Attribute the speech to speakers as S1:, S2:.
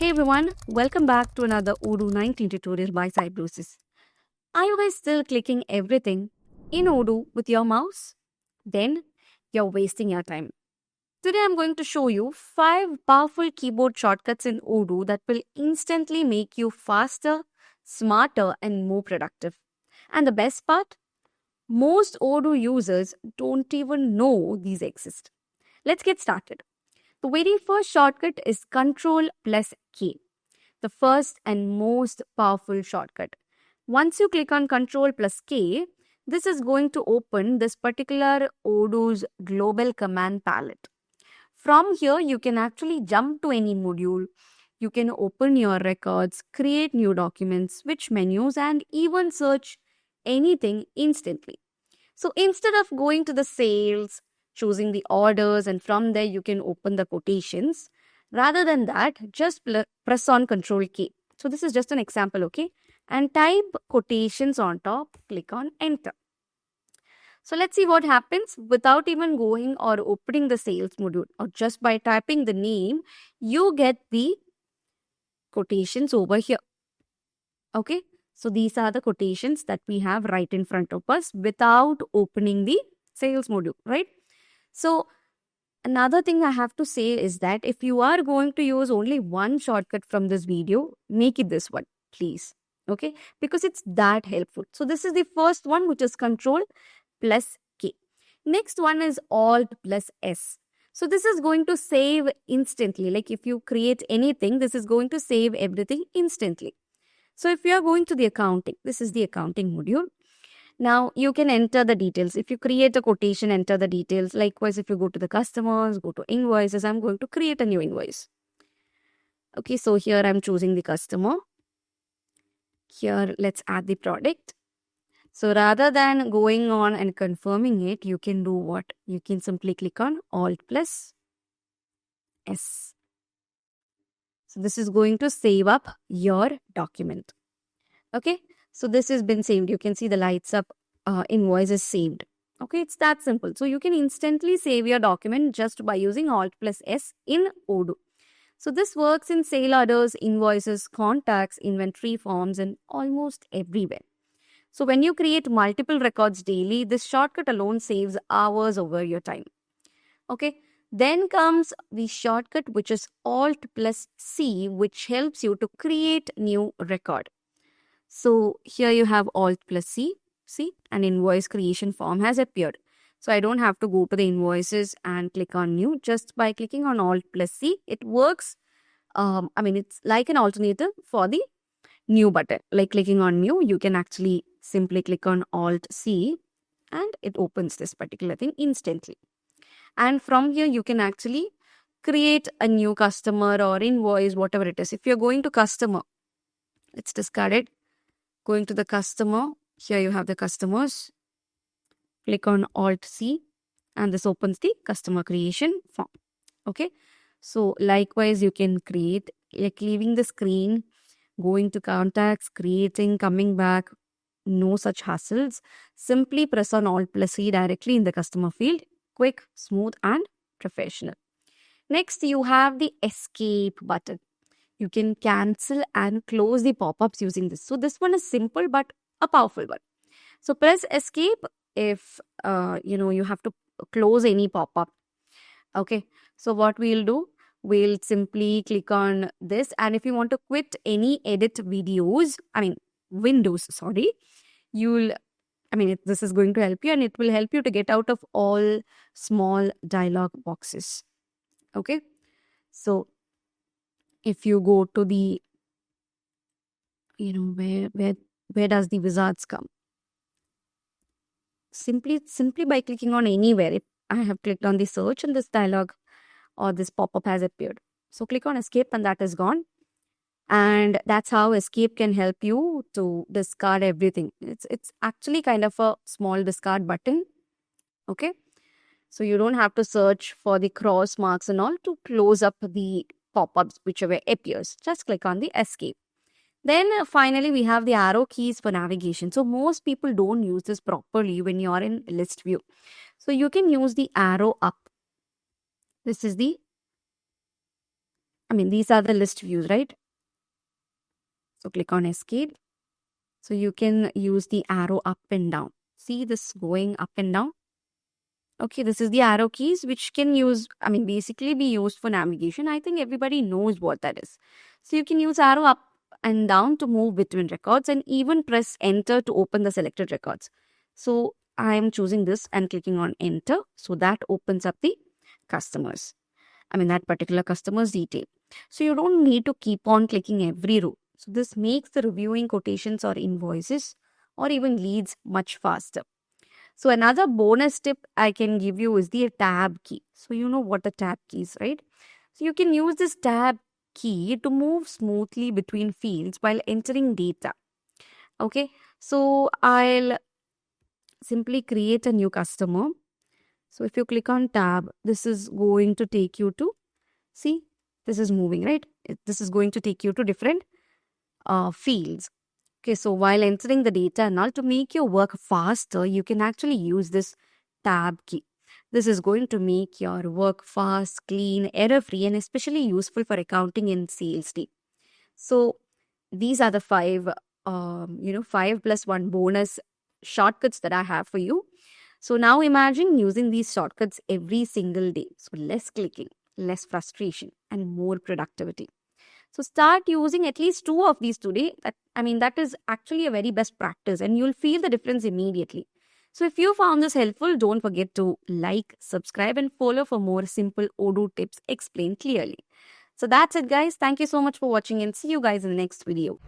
S1: Hey everyone, welcome back to another Odoo 19 tutorial by Cybrosys. Are you guys still clicking everything in Odoo with your mouse? Then you're wasting your time. Today I'm going to show you 5 powerful keyboard shortcuts in Odoo that will instantly make you faster, smarter and more productive. And the best part? Most Odoo users don't even know these exist. Let's get started. The very first shortcut is Ctrl plus K, the first and most powerful shortcut. Once you click on Ctrl plus K, this is going to open this particular Odoo's global command palette. From here, you can actually jump to any module. You can open your records, create new documents, switch menus, and even search anything instantly. So instead of going to the sales, choosing the orders, and from there you can open the quotations, rather than that, just press on Control K. So this is just an example, okay? And type quotations on top, click on Enter. So let's see what happens without even going or opening the sales module, or just by typing the name, you get the quotations over here. Okay, so these are the quotations that we have right in front of us without opening the sales module, right? So another thing I have to say is that if you are going to use only one shortcut from this video, make it this one, please. Okay, because it's that helpful. So this is the first one, which is Control plus K. Next one is Alt plus S. So this is going to save instantly. Like if you create anything, this is going to save everything instantly. So if you are going to the accounting, this is the accounting module. Now you can enter the details. If you create a quotation, enter the details. Likewise, if you go to the customers, go to invoices, I'm going to create a new invoice. Okay, so here I'm choosing the customer. Here, let's add the product. So rather than going on and confirming it, you can do what? You can simply click on Alt plus S. So this is going to save up your document. Okay, so this has been saved. You can see the lights up invoice is saved. Okay, it's that simple. So you can instantly save your document just by using Alt plus S in Odoo. So this works in sale orders, invoices, contacts, inventory forms, and almost everywhere. So when you create multiple records daily, this shortcut alone saves hours over your time. Okay, then comes the shortcut, which is Alt plus C, which helps you to create new record. So here you have Alt plus C. See, an invoice creation form has appeared. So I don't have to go to the invoices and click on new. Just by clicking on Alt plus C, it works. It's like an alternative for the new button. Like clicking on new, you can actually simply click on Alt C and it opens this particular thing instantly. And from here, you can actually create a new customer or invoice, whatever it is. If you're going to customer, let's discard it. Going to the customer, here you have the customers. Click on Alt C and this opens the customer creation form. Okay, so likewise you can create, like leaving the screen, going to contacts, creating, coming back, no such hassles. Simply press on Alt plus C directly in the customer field. Quick, smooth and professional. Next, you have the escape button. You can cancel and close the pop-ups using this. So this one is simple but a powerful one. So press escape if you have to close any pop-up. Okay, so what we'll do, we'll simply click on this, and if you want to quit any edit windows, this is going to help you, and it will help you to get out of all small dialog boxes. Okay, so if you go to the, where does the wizards come? Simply by clicking on anywhere. If I have clicked on the search and this dialog or this pop-up has appeared. So click on escape and that is gone. And that's how escape can help you to discard everything. It's actually kind of a small discard button. Okay, so you don't have to search for the cross marks and all to close up the pop-ups whichever appears. Just click on the escape. Then finally we have the arrow keys for navigation. So most people don't use this properly when you are in list view. So you can use the arrow up. This is the these are the list views, right? So click on escape. So you can use the arrow up and down. See this going up and down? Okay, this is the arrow keys, which can basically be used for navigation. I think everybody knows what that is. So you can use arrow up and down to move between records and even press enter to open the selected records. So I am choosing this and clicking on enter. So that opens up the customers. That particular customer's detail. So you don't need to keep on clicking every row. So this makes the reviewing quotations or invoices or even leads much faster. So another bonus tip I can give you is the tab key. So you know what the tab key is, right? So you can use this tab key to move smoothly between fields while entering data. Okay, so I'll simply create a new customer. So if you click on tab, this is going to take you to, see, this is moving, right? This is going to take you to different fields. Okay, so while entering the data now to make your work faster, you can actually use this tab key. This is going to make your work fast, clean, error-free, and especially useful for accounting and sales team. So these are the 5+1 bonus shortcuts that I have for you. So now imagine using these shortcuts every single day. So less clicking, less frustration, and more productivity. So start using at least 2 of these today. That is actually a very best practice and you'll feel the difference immediately. So if you found this helpful, don't forget to like, subscribe and follow for more simple Odoo tips explained clearly. So that's it guys. Thank you so much for watching and see you guys in the next video.